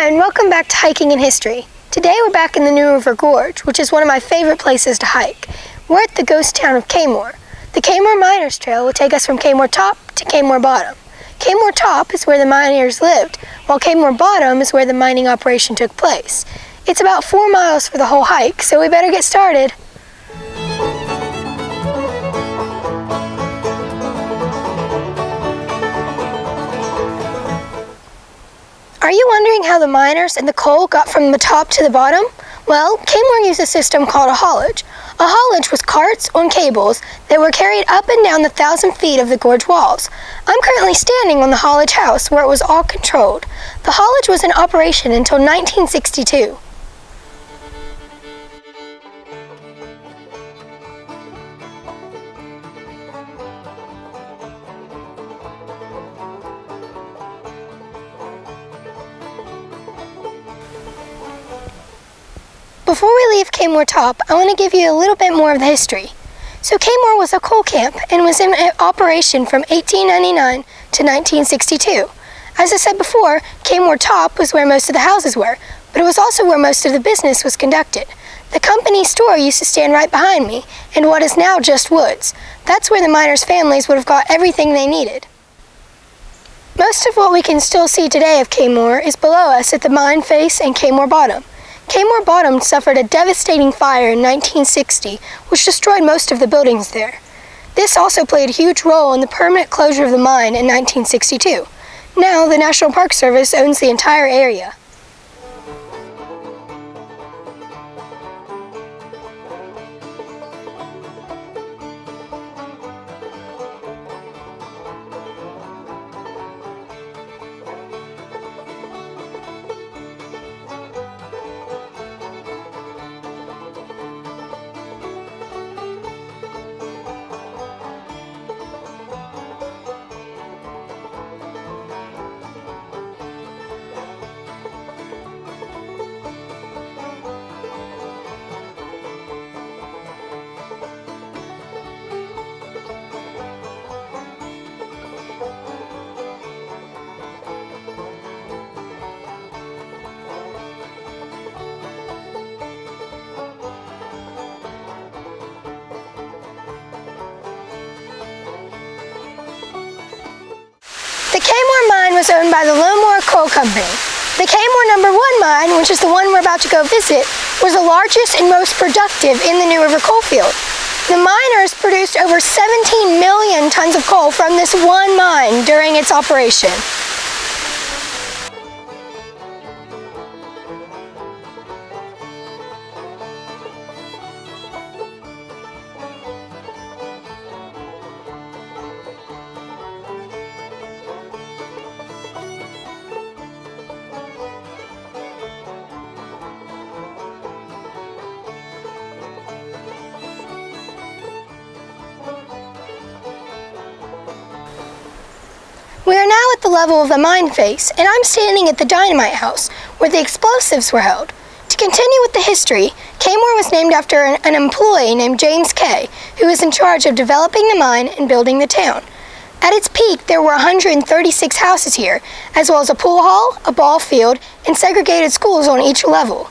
Hi, and welcome back to Hiking in History. Today we're back in the New River Gorge, which is one of my favorite places to hike. We're at the ghost town of Kaymoor. The Kaymoor Miners Trail will take us from Kaymoor Top to Kaymoor Bottom. Kaymoor Top is where the miners lived, while Kaymoor Bottom is where the mining operation took place. It's about 4 miles for the whole hike, so we better get started. Are you wondering how the miners and the coal got from the top to the bottom? Well, Kaymoor used a system called a haulage. A haulage was carts on cables that were carried up and down the 1,000 feet of the gorge walls. I'm currently standing on the haulage house where it was all controlled. The haulage was in operation until 1962. Before we leave Kaymoor Top, I want to give you a little bit more of the history. So Kaymoor was a coal camp and was in operation from 1899 to 1962. As I said before, Kaymoor Top was where most of the houses were, but it was also where most of the business was conducted. The company store used to stand right behind me in what is now just woods. That's where the miners' families would have got everything they needed. Most of what we can still see today of Kaymoor is below us at the mine face and Kaymoor Bottom. Kaymoor Bottom suffered a devastating fire in 1960, which destroyed most of the buildings there. This also played a huge role in the permanent closure of the mine in 1962. Now, the National Park Service owns the entire area. The Kaymoor mine was owned by the Kaymoor Coal Company. The Kaymoor No. 1 mine, which is the one we're about to go visit, was the largest and most productive in the New River coal field. The miners produced over 17 million tons of coal from this one mine during its operation. We are now at the level of the mine face, and I'm standing at the dynamite house, where the explosives were held. To continue with the history, Kaymoor was named after an employee named James Kay, who was in charge of developing the mine and building the town. At its peak, there were 136 houses here, as well as a pool hall, a ball field, and segregated schools on each level.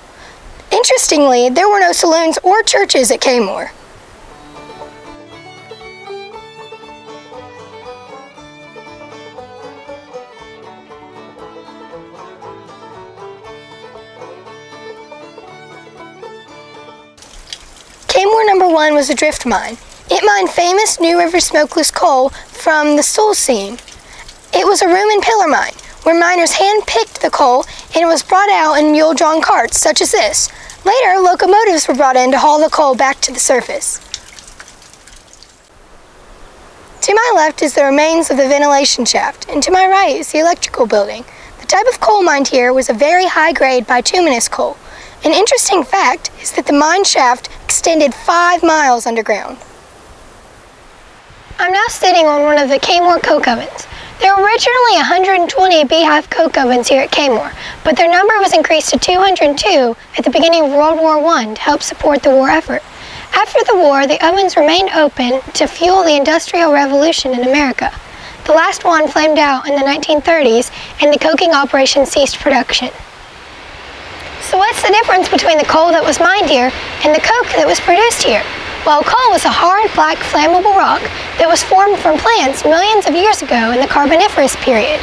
Interestingly, there were no saloons or churches at Kaymoor. Kaymoor No. 1 was a drift mine. It mined famous New River smokeless coal from the Soul seam. It was a room and pillar mine, where miners hand-picked the coal and it was brought out in mule-drawn carts such as this. Later, locomotives were brought in to haul the coal back to the surface. To my left is the remains of the ventilation shaft, and to my right is the electrical building. The type of coal mined here was a very high-grade bituminous coal. An interesting fact is that the mine shaft extended 5 miles underground. I'm now sitting on one of the Kaymoor coke ovens. There were originally 120 beehive coke ovens here at Kaymoor, but their number was increased to 202 at the beginning of World War I to help support the war effort. After the war, the ovens remained open to fuel the Industrial Revolution in America. The last one flamed out in the 1930s, and the coking operation ceased production. So what's the difference between the coal that was mined here and the coke that was produced here? Well, coal was a hard, black, flammable rock that was formed from plants millions of years ago in the Carboniferous period.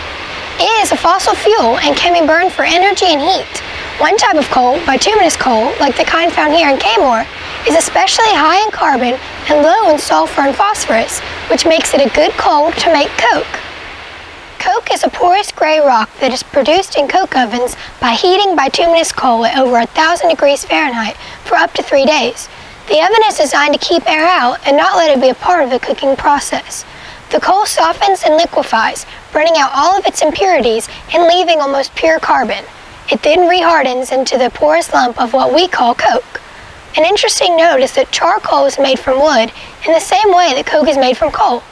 It is a fossil fuel and can be burned for energy and heat. One type of coal, bituminous coal, like the kind found here in Kaymoor, is especially high in carbon and low in sulfur and phosphorus, which makes it a good coal to make coke. Coke is a porous gray rock that is produced in coke ovens by heating bituminous coal at over 1,000 degrees Fahrenheit for up to 3 days. The oven is designed to keep air out and not let it be a part of the cooking process. The coal softens and liquefies, burning out all of its impurities and leaving almost pure carbon. It then rehardens into the porous lump of what we call coke. An interesting note is that charcoal is made from wood in the same way that coke is made from coal.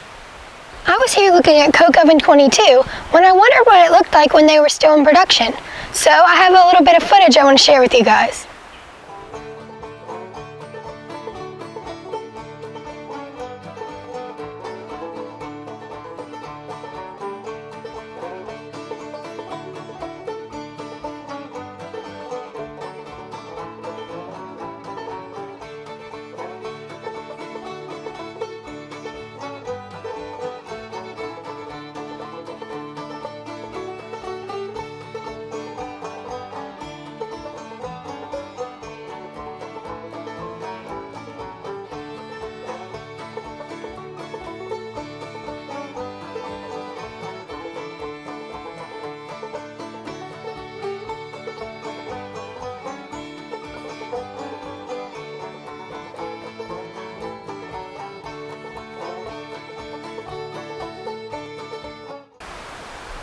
I was here looking at Coke Oven 22 when I wondered what it looked like when they were still in production. So I have a little bit of footage I want to share with you guys.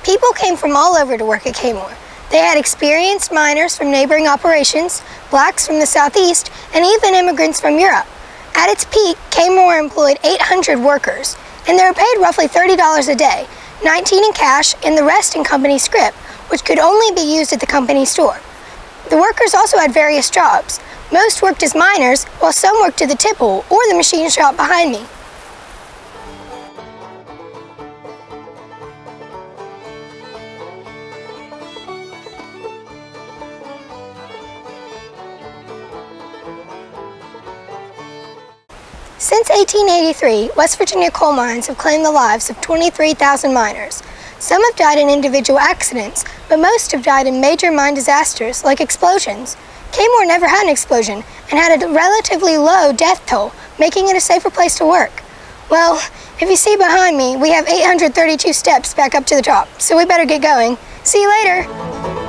People came from all over to work at Kaymoor. They had experienced miners from neighboring operations, blacks from the southeast, and even immigrants from Europe. At its peak, Kaymoor employed 800 workers, and they were paid roughly $30 a day, $19 in cash and the rest in company scrip, which could only be used at the company store. The workers also had various jobs. Most worked as miners, while some worked at the tipple or the machine shop behind me. Since 1883, West Virginia coal mines have claimed the lives of 23,000 miners. Some have died in individual accidents, but most have died in major mine disasters like explosions. Kaymoor never had an explosion and had a relatively low death toll, making it a safer place to work. Well, if you see behind me, we have 832 steps back up to the top, so we better get going. See you later!